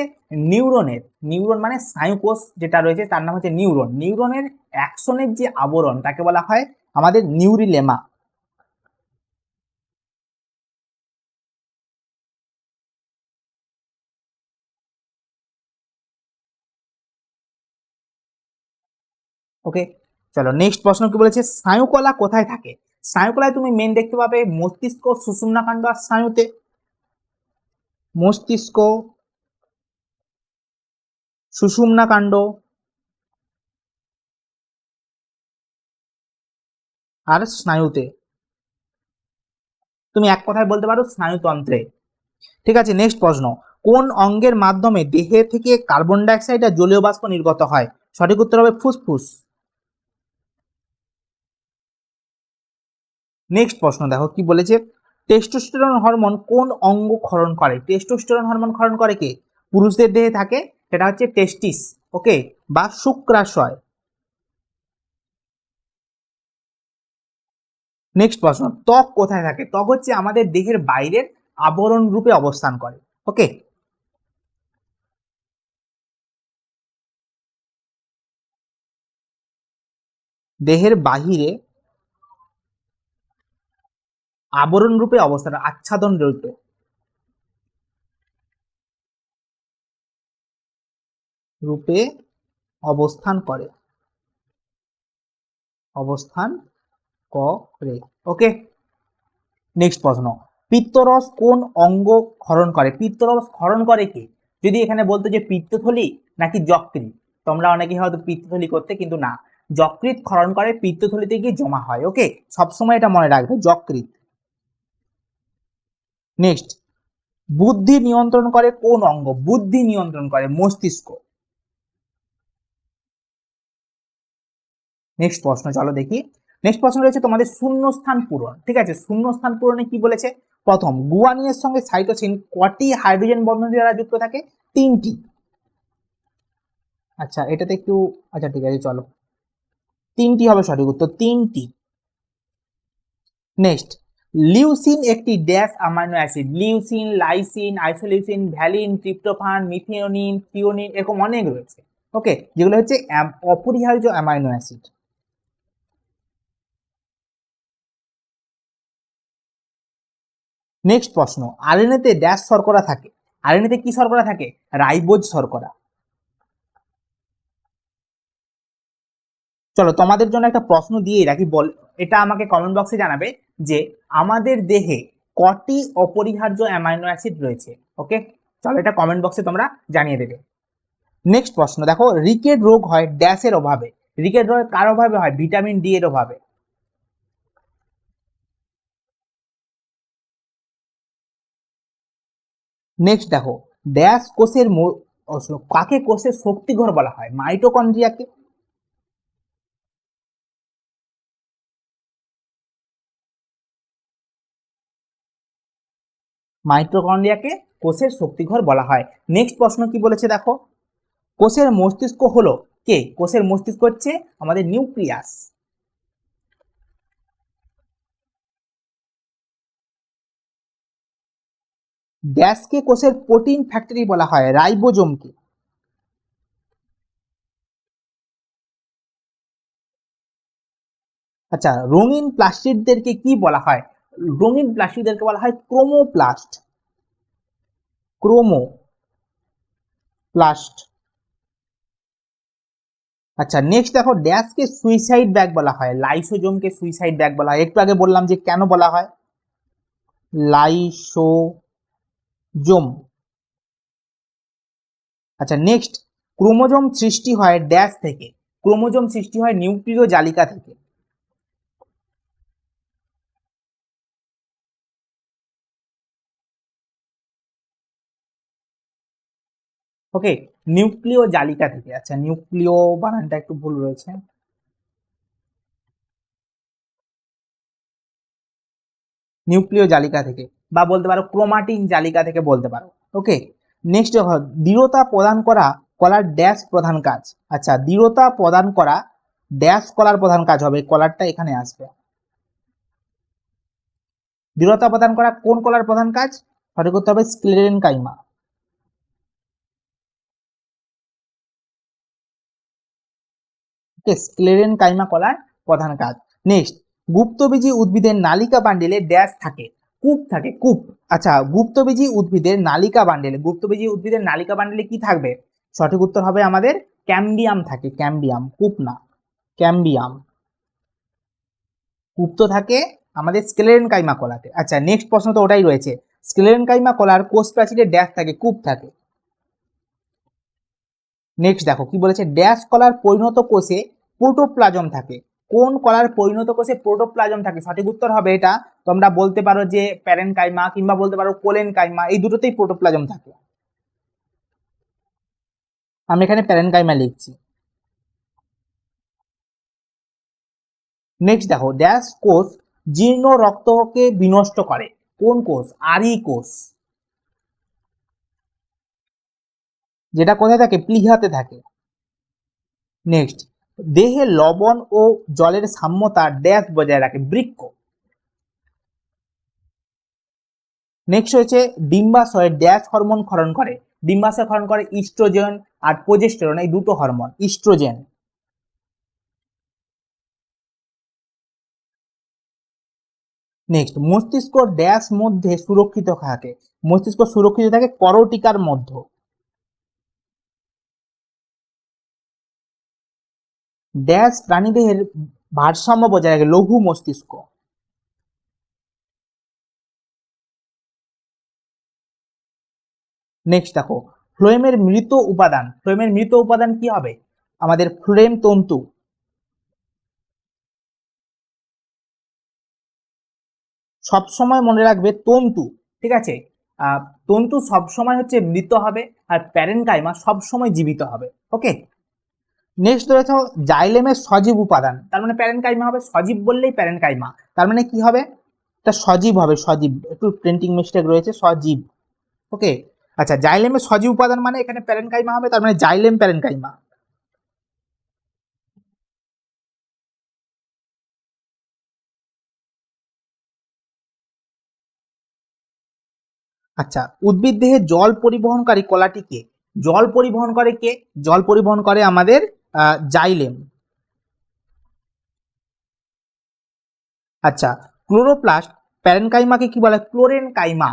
নিউরনের, নিউরন মানে স্নায়ুকোষ যেটা রয়েছে তার নাম হচ্ছে নিউরন, নিউরনের অ্যাকশনের যে আবরণ তাকে বলা হয় আমাদের নিউরিলেমা। ওকে, চলো নেক্সট প্রশ্ন কি বলেছে, স্নায়ুকলা কোথায় থাকে? স্নায়ুকলায় তুমি মেন দেখতে পাবে মস্তিষ্ক, সুষুম্নাকাণ্ড আর স্নায়ুতে। মস্তিষ্ক, সুষুম্নাকাণ্ড আর স্নায়ুতে। তুমি এক কথায় বলতে পারো স্নায়ুতন্ত্রে। ঠিক আছে, নেক্সট প্রশ্ন, কোন অঙ্গের মাধ্যমে দেহে থেকে কার্বন ডাইঅক্সাইড আর জলীয় বাষ্প নির্গত হয়? সঠিক উত্তর হবে ফুসফুস। নেক্সট প্রশ্ন দেখো কি বলেছে, টেস্টোস্টেরন হরমোন কোন অঙ্গ ক্ষরণ করে? টেস্টোস্টেরন হরমোন ক্ষরণ করে কে? পুরুষদের দেহে থাকে, সেটা হচ্ছে টেস্টিস, ওকে, বা শুক্রাশয়। নেক্সট প্রশ্ন, ত্বক কোথায় থাকে? ত্বক হচ্ছে আমাদের দেহের বাইরের আবরণ রূপে অবস্থান করে। ওকে, দেহের বাহিরে আবরণ রূপে অবস্থান, আচ্ছাদন রূপে। রূপে অবস্থান করে, অবস্থান করে। ওকে, নেক্সট প্রশ্ন, পিত্তরস কোন অঙ্গ ক্ষরণ করে? পিত্তরস ক্ষরণ করে কে? যদি এখানে বলতো যে পিত্তথলি নাকি যকৃৎ, তোমরা অনেকে হয়তো পিত্তথলি করতে, কিন্তু না, যকৃৎ ক্ষরণ করে, পিত্তথলিতে গিয়ে জমা হয়। ওকে, সবসময় এটা মনে রাখবে, যকৃৎ। নেক্সট, বুদ্ধি নিয়ন্ত্রণ করে কোন অঙ্গ? বুদ্ধি নিয়ন্ত্রণ করে মস্তিষ্ক। নেক্সট প্রশ্ন চলো দেখি, নেক্সট প্রশ্ন রয়েছে তোমাদের শূন্যস্থান পূরণ। ঠিক আছে, শূন্যস্থান পূরণে কি বলেছে? প্রথম, গুয়ানিনের সঙ্গে সাইটোসিন কটি হাইড্রোজেন বন্ধন দ্বারা যুক্ত থাকে? 3টি। আচ্ছা এটাতে একটু, আচ্ছা ঠিক আছে চলো, 3টি হবে সঠিক উত্তর, 3টি। নেক্সট, লিউসিন একটি dash amino acid. Leucine, lysine, isoleucine, valine, tryptophan, methionine, threonine, এরকম অনেক রয়েছে। ওকে, যেগুলো হচ্ছে অপরিহার্য অ্যামাইনো অ্যাসিড। নেক্সট প্রশ্ন, আরএনএতে ড্যাশ শর্করা থাকে? আরএনএতে কি শর্করা থাকে? রাইবোজ শর্করা। চলো তোমাদের জন্য একটা প্রশ্ন দিয়ে রাখি, বল, এটা আমাকে কমেন্ট বক্সে জানাবে যে আমাদের দেহে কটি অপরিহার্য অ্যামাইনো অ্যাসিড রয়েছে। ওকে, চলো এটা কমেন্ট বক্সে তোমরা জানিয়ে দেবে। নেক্সট প্রশ্ন দেখো, রিকেট রোগ হয় ড্যাশের অভাবে? রিকেট রোগ কার অভাবে হয়? ভিটামিন ডি এর অভাবে। নেক্সট দেখো, ড্যাশ কোষের কাকে কোষের শক্তিঘর বলা হয়? মাইটোকন্ড্রিয়াকে। মাইটোকন্ড্রিয়াকে কোষের শক্তিঘর বলা হয়। নেক্সট প্রশ্ন কি বলেছে দেখো, কোষের মস্তিষ্ক হলো কে? কোষের মস্তিষ্ক হচ্ছে আমাদের নিউক্লিয়াস। ড্যাশকে কোষের প্রোটিন ফ্যাক্টরি বলা হয়? রাইবোজোমকে। আচ্ছা, রঙিন প্লাস্টিডদেরকে কি বলা হয়? রঙিন প্লাস্টিডদেরকে বলা হয় ক্রোমোপ্লাস্ট। ক্রোমোপ্লাস্ট। আচ্ছা নেক্সট দেখো, ড্যাশকে সুইসাইড ব্যাগ বলা হয়? লাইসোজোমকে সুইসাইড ব্যাগ বলা হয়। একটু আগে বললাম যে কেন বলা হয়, লাইসোজোম। আচ্ছা নেক্সট, ক্রোমোজোম সৃষ্টি হয় ড্যাশ থেকে? ক্রোমোজোম সৃষ্টি হয় নিউক্লিয় জালিকা থেকে। ওকে, নিউক্লিয় জালিকা থেকে। আচ্ছা নিউক্লিয় বানানটা একটু ভুল রয়েছে, নিউক্লিয় জালিকা থেকে, বা বলতে পারো ক্রোমাটিন জালিকা থেকে বলতে পারো। ওকে, নেক্সট দেখো, দৃঢ়তা প্রদান করা কলার ড্যাশ প্রধান কাজ? আচ্ছা, দৃঢ়তা প্রদান করা ড্যাশ কলার প্রধান কাজ হবে? কলারটা এখানে আসবে। দৃঢ়তা প্রদান করা কোন কলার প্রধান কাজ? সঠিক করতে হবে স্ক্লেরেনকাইমা। ওকে, স্ক্লেরেনকাইমা কলার প্রধান কাজ। নেক্সট, গুপ্তবীজী উদ্ভিদের নালিকা বান্ডিলে ড্যাশ থাকে? কূপ থাকে, কূপ। আচ্ছা, গুপ্তবীজী উদ্ভিদের নালিকা বান্ডিলে, গুপ্তবীজী উদ্ভিদের নালিকা বান্ডিলে কি থাকবে? সঠিক উত্তর হবে আমাদের ক্যাম্বিয়াম থাকে, ক্যাম্বিয়াম, কূপ না। ক্যাম্বিয়াম। কূপ তো থাকে আমাদের স্ক্লেরেনকাইমা কলাতে। আচ্ছা, নেক্সট প্রশ্ন তো ওটাই রয়েছে, স্ক্লেরেনকাইমা কলার কোষ প্রাচীরে ড্যাশ থাকে, কূপ থাকে। নেক্সট দেখো কি বলেছে, ড্যাশ কলার পরিণত কোষে প্রোটোপ্লাজম থাকে। কোন কলার পরিণত কোষে প্রোটোপ্লাজম থাকে? সঠিক উত্তর হবে এটা, তোমরা বলতে পারো যে প্যারেনকাইমা কিংবা বলতে পারো কোলেনকাইমা, এই দুটোতেই প্রোটোপ্লাজম থাকে। আমি এখানে প্যারেনকাইমা লিখছি। নেক্সট দেখো, ড্যাশ কোষ জীর্ণ রক্তকে বিনষ্ট করে। কোন কোষ? আরি কোষ, যেটা কোথায় থাকে? প্লীহাতে থাকে। নেক্সট, দেহে লবণ ও জলের সাম্যতা ড্যাশ বজায় রাখে, বৃক্ক। নেক্সট হচ্ছে ডিম্বাশয় ড্যাশ হরমোন ক্ষরণ করে। ডিম্বাশয় ক্ষরণ করে ইস্ট্রোজেন আর প্রোজেস্টেরন, এই দুটো হরমোন। ইস্ট্রোজেন। নেক্সট, মস্তিষ্ক ড্যাশ মধ্যে সুরক্ষিত থাকে। মস্তিষ্ক সুরক্ষিত থাকে করটিকার মধ্যে। ড্যাশ প্রাণীদেহের ভারসাম্য বজায় রাখে, লঘু মস্তিষ্ক। নেক্সট দেখো, ফ্লোয়েমের মৃত উপাদান। ফ্লোয়েমের মৃত উপাদান কি হবে? আমাদের ফ্লোয়েম তন্তু। সবসময় মনে রাখবে তন্তু, ঠিক আছে? তন্তু সবসময় হচ্ছে মৃত হবে, আর প্যারেনকাইমা সবসময় জীবিত হবে। ওকে। নেক্সট রয়েছে জাইলেমের সজীব উপাদান, তার মানে প্যারেনকাইমা হবে। সজীব বললেই প্যারেনকাইমা, তার মানে কি হবে? এটা সজীব হবে, সজীব। একটু প্রিন্টিং মিস্টেক রয়েছে, সজীব। ওকে। আচ্ছা, জাইলেমের সজীব উপাদান মানে এখানে প্যারেনকাইমা হবে, তার মানে জাইলেম প্যারেনকাইমা। আচ্ছা, উদ্ভিদ দেহে জল পরিবহনকারী কলাটি কে? জল পরিবহন করে কে? জল পরিবহন করে আমাদের জাইলেম। আচ্ছা, ক্লোরোপ্লাস্ট প্যারেনকাইমাকে কি বলে? ক্লোরেনকাইমা।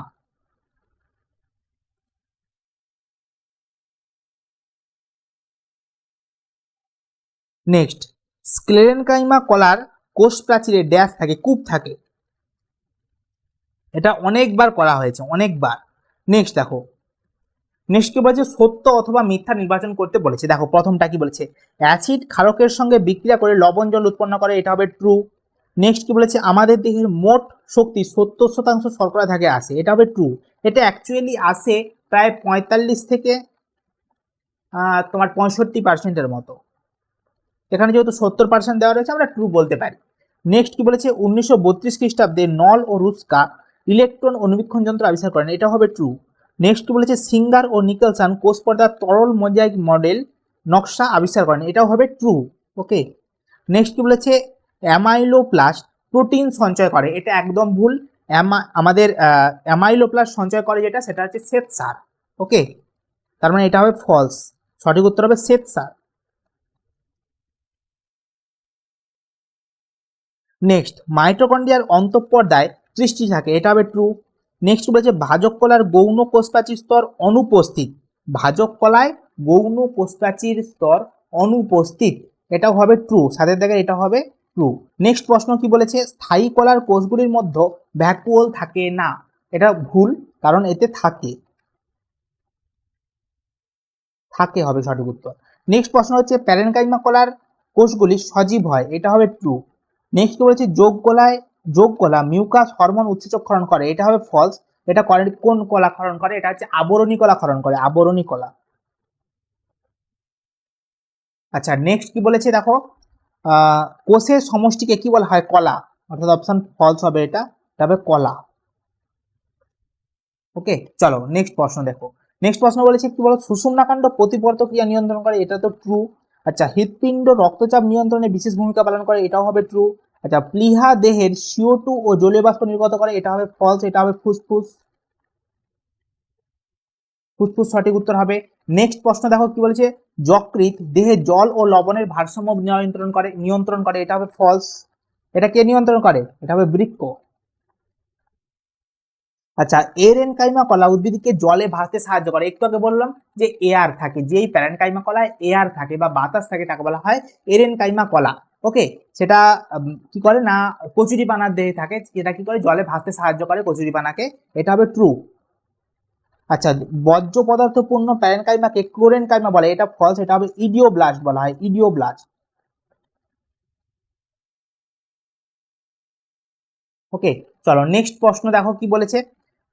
নেক্সট, স্ক্লেরেনকাইমা কলার কোষ প্রাচীরে ড্যাশ থাকে, কূপ থাকে। এটা অনেকবার করা হয়েছে, অনেকবার। নেক্সট দেখো, নেক্সট কি বলেছে? সত্য অথবা মিথ্যা নির্বাচন করতে বলেছে। দেখো প্রথমটা কি বলেছে, অ্যাসিড ক্ষারকের সঙ্গে বিক্রিয়া করে লবণ জল উৎপন্ন করে, এটা হবে ট্রু। নেক্সট কি বলেছে, আমাদের দেহের মোট শক্তি 70% শর্করা থেকে আসে, এটা হবে ট্রু। এটা অ্যাকচুয়ালি আসে প্রায় 45 থেকে তোমার 65% মতো। এখানে যেহেতু 70% দেওয়া রয়েছে, আমরা ট্রু বলতে পারি। নেক্সট কি বলেছে, 1932 খ্রিস্টাব্দে নল ও রুস্কা ইলেকট্রন অনুবীক্ষণ যন্ত্র আবিষ্কার করেন, এটা হবে ট্রু। নেক্সট কি বলেছে, সিঙ্গার ও নিকেলসন কোষ পর্দার তরল মোজাইক মডেল নকশা আবিষ্কার করেন, এটাও হবে ট্রু। ওকে। নেক্সট কি বলেছে, অ্যামাইলোপ্লাস্ট প্রোটিন সঞ্চয় করে, এটা একদম ভুল। আমাদের অ্যামাইলোপ্লাস্ট সঞ্চয় করে যেটা, সেটা হচ্ছে শ্বেতসার। ওকে, তার মানে এটা হবে ফলস। সঠিক উত্তর হবে শ্বেতসার। নেক্সট, মাইটোকন্ড্রিয়ার অন্তঃপর্দায় সৃষ্টি থাকে, এটা হবে ট্রু। নেক্সট বলেছে, ভাজক কলার গৌণ কোষপ্রাচীর স্তর অনুপস্থিত। ভাজক কলায় গৌণ কোষপ্রাচীর স্তর অনুপস্থিত, এটাও হবে ট্রু। সাথে দেখে এটা হবে ট্রু। নেক্সট প্রশ্ন কি বলেছে, স্থায়ী কলার কোষগুলির মধ্যে ভ্যাকুওল থাকে না, এটা ভুল, কারণ এতে থাকে। থাকে হবে সঠিক উত্তর। নেক্সট প্রশ্ন হচ্ছে, প্যারেনকাইমা কলার কোষগুলি সজীব হয়, এটা হবে ট্রু। নেক্সট বলেছি, যোগ কলা মিউকাস হরমোন উৎসেচক ক্ষরণ করে, এটা হবে ফলস। এটা করে কোন কলা ক্ষরণ করে? এটা হচ্ছে আবরণী কলা ক্ষরণ করে, আবরণী কলা। আচ্ছা, নেক্সট কি বলেছে দেখো, কোষের সমষ্টিকে কি বলা হয়? কলা, অর্থাৎ অপশন ফলস হবে এটা, তবে কলা। ওকে, চলো নেক্সট প্রশ্ন দেখো। নেক্সট প্রশ্ন বলেছে কি বলো, সুষুম্নাকাণ্ড প্রতিবর্ত ক্রিয়া নিয়ন্ত্রণ করে, এটা তো ট্রু। আচ্ছা, হৃৎপিণ্ড রক্তচাপ নিয়ন্ত্রণে বিশেষ ভূমিকা পালন করে, এটাও হবে ট্রু। আচ্ছা, প্লীহা দেহের CO2 ও জলীয় বাষ্প নির্গত করে, এটা হবে ফলস, এটা হবে ফুসফুস। ফুসফুস সঠিক উত্তর হবে। নেক্সট প্রশ্ন দেখো কি বলেছে, যকৃৎ দেহে জল ও লবণের ভারসাম্য নিয়ন্ত্রণ করে, এটা হবে ফলস। এটা কে নিয়ন্ত্রণ করে? এটা হবে বৃক্ক। আচ্ছা, এরেনকাইমা কলা উদ্ভিদকে জলে ভাসতে সাহায্য করে। একটু আগে বললাম যে এয়ার থাকে, যেই প্যারেনকাইমা কলায় এয়ার থাকে বা বাতাস থাকে, তাকে বলা হয় এরেনকাইমা কলা। ওকে, সেটা কি করে না কচুরিপানার দেহে থাকে, যেটা কি করে জলে ভাসতে সাহায্য করে কচুরিপানাকে, এটা হবে ট্রু। আচ্ছা, বর্জ্য পদার্থপূর্ণ প্যারেনকাইমাকে ক্লোরেনকাইমা বলে, এটা ফলস, এটা হবে ইডিওব্লাস্ট বলা হয়, ইডিওব্লাস্ট। ওকে, চলো নেক্সট প্রশ্ন দেখো কি বলেছে।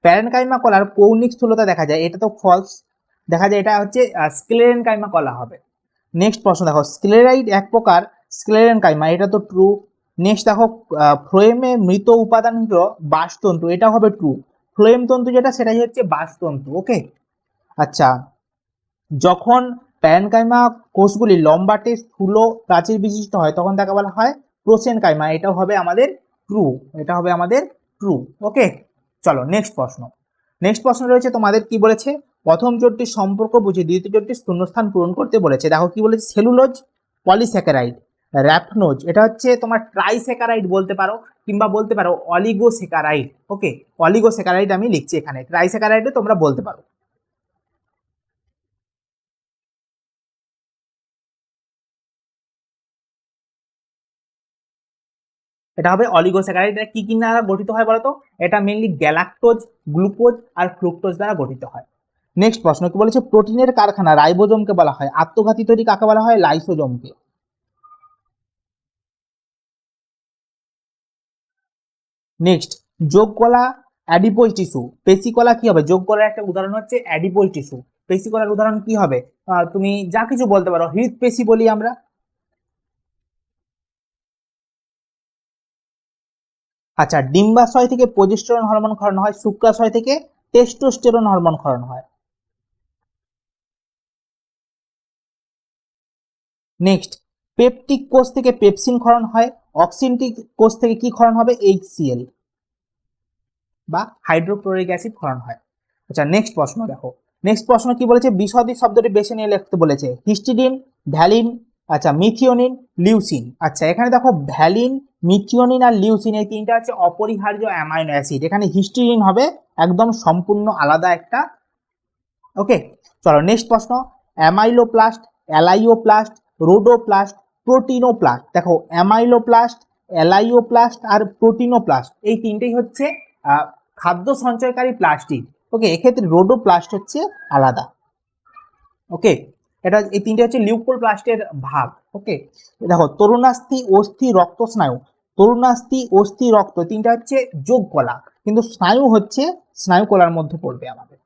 প্যারেনকাইমা কলার কৌণিক স্থূলতা দেখা যায়, এটা তো ফলস, দেখা যায় এটা হচ্ছে স্ক্লেরেনকাইমা কলা হবে। নেক্সট প্রশ্ন দেখো, স্ক্লেরাইড এক প্রকার স্ক্লেরেনকাইমা, এটা তো ট্রু। নেক্সট দেখো, ফ্লোয়েমে মৃত উপাদান হলো বাসতন্তু, এটা হবে ট্রু। ফ্লোয়েম তন্তু যেটা সেটাই হচ্ছে বাসতন্তু। ওকে, আচ্ছা, যখন প্যারেনকাইমা কোষগুলি লম্বাটে স্থূল প্রাচীর বিশিষ্ট হয় তখন তাকে বলা হয় প্রোসেনকাইমা, এটাও হবে আমাদের ট্রু, এটা হবে আমাদের ট্রু। ওকে, চলো নেক্সট প্রশ্ন। নেক্সট প্রশ্ন রয়েছে তোমাদের কি বলেছে, প্রথম জোটটির সম্পর্ক বুঝে দ্বিতীয় জোটটির শূন্যস্থান পূরণ করতে বলেছে। দেখো কি বলেছে, সেলুলোজ, পলিস্যাকারাইড, র্যাপনোজ, এটা হচ্ছে তোমার ট্রাইস্যাকারাইড বলতে পারো, কিংবা বলতে পারো অলিগোস্যাকারাইড। ওকে, অলিগোস্যাকারাইড আমি লিখছি এখানে, ট্রাইস্যাকারাইডও তোমরা বলতে পারো। এটা হবে অলিগোস্যাকারাইড। এটা কি কি দ্বারা গঠিত হয় বলতো, এটা মেইনলি গ্যালাক্টোজ, গ্লুকোজ আর ফ্রুক্টোজ দ্বারা গঠিত হয়। নেক্সট প্রশ্ন কি বলেছে, প্রোটিনের কারখানা রাইবোজোমকে বলা হয়, আত্মঘাতী তৈরি কাকে বলা হয়, লাইসোজোমকে। নেক্সট, যোগ কলা অ্যাডিপোজ টিস্যু, পেশিকলা কি হবে, যোগ কলার একটা উদাহরণ হচ্ছে অ্যাডিপোজ টিস্যু, পেশিকলার উদাহরণ কি হবে, তুমি যা কিছু বলতে পারো, হৃদপেশি বলি আমরা। আচ্ছা, ডিম্বাশয় থেকে প্রোজেস্টেরন হরমোন ক্ষরণ হয়, শুক্রাশয় থেকে টেস্টোস্টেরন হরমোন ক্ষরণ হয়। নেক্সট, পেপটিক কোষ থেকে পেপসিন ক্ষরণ হয়, অক্সিনটিক কোষ থেকে কি ক্ষরণ হবে, এইচসিএল বা হাইড্রোক্লোরিক অ্যাসিড ক্ষরণ হয়। আচ্ছা, নেক্সট প্রশ্ন দেখো। নেক্সট প্রশ্ন কি বলেছে, বিশদী শব্দটি বেছে নিয়ে লিখতে বলেছে, হিস্টিডিন, ভ্যালিন, আচ্ছা মিথিওনিন, লিউসিন। আচ্ছা, এখানে দেখো ভ্যালিন, মিথিওনিন আর লিউসিন এই তিনটা হচ্ছে অপরিহার্য অ্যামাইনো অ্যাসিড, এখানে হিস্টিডিন হবে একদম সম্পূর্ণ আলাদা একটা। ওকে, চলো নেক্সট প্রশ্ন, অ্যামাইলোপ্লাস্ট, অ্যালাইওপ্লাস্ট, রোডোপ্লাস্ট, প্রোটিনোপ্লাস্ট। দেখো অ্যামাইলোপ্লাস্ট, অ্যালাইওপ্লাস্ট আর প্রোটিনোপ্লাস্ট এই তিনটেই হচ্ছে খাদ্য সঞ্চয়কারী প্লাস্টিক। ওকে, এক্ষেত্রে রোডোপ্লাস্ট হচ্ছে আলাদা। ওকে, এটা এই তিনটে হচ্ছে লিউকোপ্লাস্টের ভাগ। ওকে, দেখো তরুণাস্থি, অস্থি, রক্ত, স্নায়ু। তরুণাস্থি, অস্থি, রক্ত তিনটা হচ্ছে যোগ কলা, কিন্তু স্নায়ু হচ্ছে স্নায়ু কলার মধ্যে পড়বে আমাদের।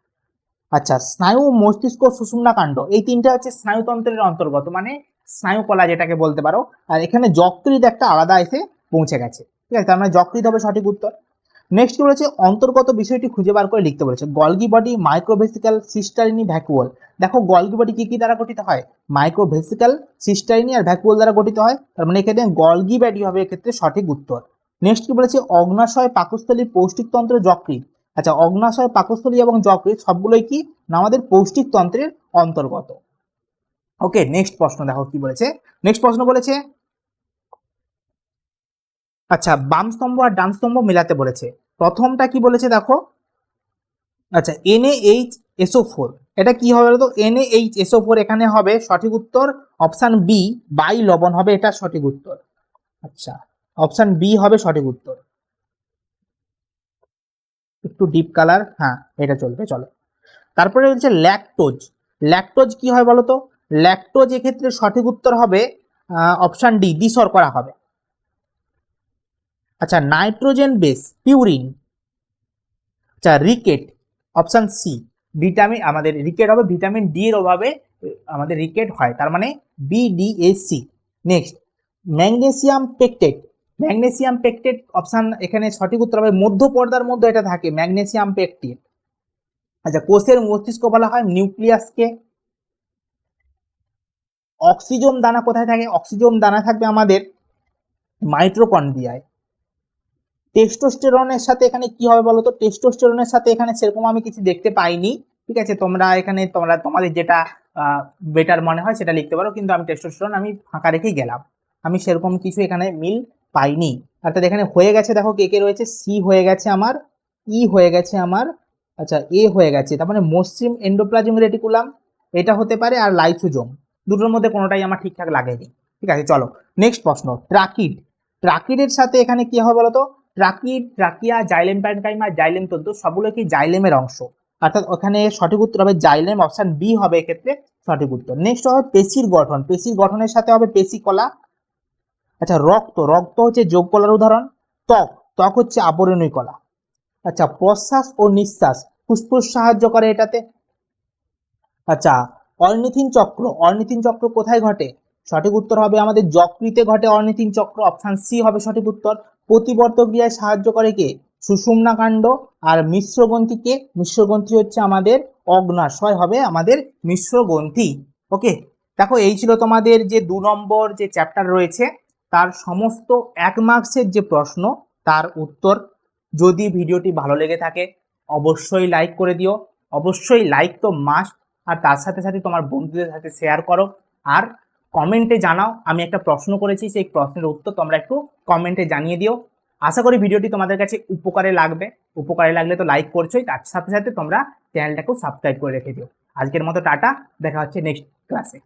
আচ্ছা, স্নায়ু, মস্তিষ্ক, সুষুম্না কাণ্ড এই তিনটা হচ্ছে স্নায়ুতন্ত্রের অন্তর্গত, মানে স্নায়ু কলা যেটাকে বলতে পারো। আর এখানে যকৃৎ একটা আলাদা এসে পৌঁছে গেছে, ঠিক আছে, তার মানে যকৃৎ হবে সঠিক উত্তর। নেক্সট বলেছে অন্তর্গত বিষয়টি খুঁজে বার করে লিখতে বলেছে, গলগি বডি, মাইক্রোভেসিক্যাল, সিস্টারিনি, ভ্যাকুয়াল। দেখো গলগি বডি কি কি দ্বারা গঠিত হয়, মাইক্রোভেসিক্যাল, সিস্টারিনি আর ভ্যাকুয়াল দ্বারা গঠিত হয়, তার মানে এক্ষেত্রে গলগি বডি হবে এক্ষেত্রে সঠিক উত্তর। নেক্সট কি বলেছে, অগ্নাশয়, পাকস্থলীর পৌষ্টিকতন্ত্র, যকৃৎ। আচ্ছা, অগ্নাশয়, পাকস্থলী এবং যকৃৎ সবগুলোই কি না আমাদের পৌষ্টিকতন্ত্রের অন্তর্গত। ওকে, নেক্সট প্রশ্ন দেখো কি বলেছে। নেক্সট প্রশ্ন বলেছে, আচ্ছা বাম স্তম্ভ আর ডান স্তম্ভ মেলাতে বলেছে। প্রথমটা কি বলেছে দেখো, আচ্ছা NaHSO4, এটা কি হবে বলতো, NaHSO4 এখানে হবে সঠিক উত্তর অপশন বি, বাই লবণ হবে এটা সঠিক উত্তর। আচ্ছা, অপশন বি হবে সঠিক উত্তর, একটু ডিপ কালার, হ্যাঁ এটা চলবে, চলো। তারপরে হচ্ছে ল্যাকটোজ। ল্যাকটোজ কি হয় বলতো, ল্যাকটোজ এক্ষেত্রে সঠিক উত্তর হবে অপশন ডি, দ্বিশর করা হবে। আচ্ছা, নাইট্রোজেন বেস, পিউরিন। আচ্ছা, রিকেট, অপশন সি, ভিটামিন, আমাদের রিকেট হবে ভিটামিন ডি এর অভাবে আমাদের রিকেট হয়, তার মানে BDAC। Next, magnesium pectate. Magnesium pectate option এখানে সঠিক উত্তর হবে, মধ্য পর্দার মধ্যে এটা থাকে ম্যাগনেসিয়াম পেকটেট। আচ্ছা, কোষের মস্তিষ্ক বলা হয় নিউক্লিয়াসকে। অক্সিজোম দানা কোথায় থাকে, অক্সিজোম দানা থাকবে আমাদের মাইটোকন্ড্রিয়ায়। টেস্টোস্টেরনের সাথে এখানে কি হবে বলতো, টেস্টোস্টেরনের সাথে এখানে সেরকম আমি কিছু দেখতে পাইনি, ঠিক আছে, তোমরা এখানে তোমাদের যেটা বেটার মনে হয় সেটা লিখতে পারো, কিন্তু আমি টেস্টোস্টেরন আমি ফাঁকা রেখেই গেলাম, আমি সেরকম কিছু এখানে মিল পাইনি। অর্থাৎ এখানে হয়ে গেছে, দেখো কে কে রয়েছে, সি হয়ে গেছে আমার, ই হয়ে গেছে আমার, আচ্ছা এ হয়ে গেছে, তার মানে মসৃণ এন্ডোপ্লাজমিক রেটিকুলাম এটা হতে পারে, আর লাইসোজোম, দুটোর মধ্যে কোনোটাই আমার ঠিকঠাক লাগেনি। ঠিক আছে, চলো নেক্সট প্রশ্ন। ট্রাকিড, ট্রাকিডের সাথে এখানে কি হবে বলতো? Tracheid, trachea, xylem parenchyma, xylem তন্তু সবগুলো কি জাইলেমের অংশ, অর্থাৎ ওখানে সঠিক উত্তর হবে জাইলেম, অপশন বি হবে এক্ষেত্রে সঠিক উত্তর। নেক্সট হবে পেশির গঠন, পেশির গঠনের সাথে হবে পেশিকলা। আচ্ছা, রক্ত, রক্ত হচ্ছে যোগ কলার উদাহরণ। ত্বক, ত্বক হচ্ছে আবরণী কলা। আচ্ছা, প্রশ্বাস ও নিঃশ্বাস, ফুসফুস সাহায্য করে এটাতে। আচ্ছা, অর্নিথিন চক্র, অর্নিথিন চক্র কোথায় ঘটে? সঠিক উত্তর হবে আমাদের যকৃতে ঘটে অর্নিথিন চক্র, অপশন সি হবে সঠিক উত্তর। প্রতিবর্ত ক্রিয়ায় সাহায্য করে কে? সুষুম্না কাণ্ড। আর মিশ্রগ্রন্থি কে? মিশ্রগ্রন্থি হচ্ছে আমাদের অগ্নাশয় হবে আমাদের মিশ্রগ্রন্থি। ওকে, দেখো এই ছিল তোমাদের যে 2 নম্বর যে চ্যাপ্টার রয়েছে তার সমস্ত 1 মার্কসের যে প্রশ্ন তার উত্তর। যদি ভিডিওটি ভালো লেগে থাকে অবশ্যই লাইক করে দিও, অবশ্যই লাইক তো মাস্ট। আর তার সাথে সাথে তোমার বন্ধুদের সাথে শেয়ার করো। আর কমেন্টে জানাও, আমি একটা প্রশ্ন করেছি, সেই প্রশ্নের উত্তর তোমরা একটু কমেন্টে জানিয়ে দিও। আশা করি ভিডিওটি তোমাদের কাছে উপকারে লাগবে। উপকারে লাগলে তো লাইক করছোই, তার সাথে সাথে তোমরা চ্যানেলটাকেও সাবস্ক্রাইব করে রেখে দিও। আজকের মতো টাটা, দেখা হচ্ছে নেক্সট ক্লাসে।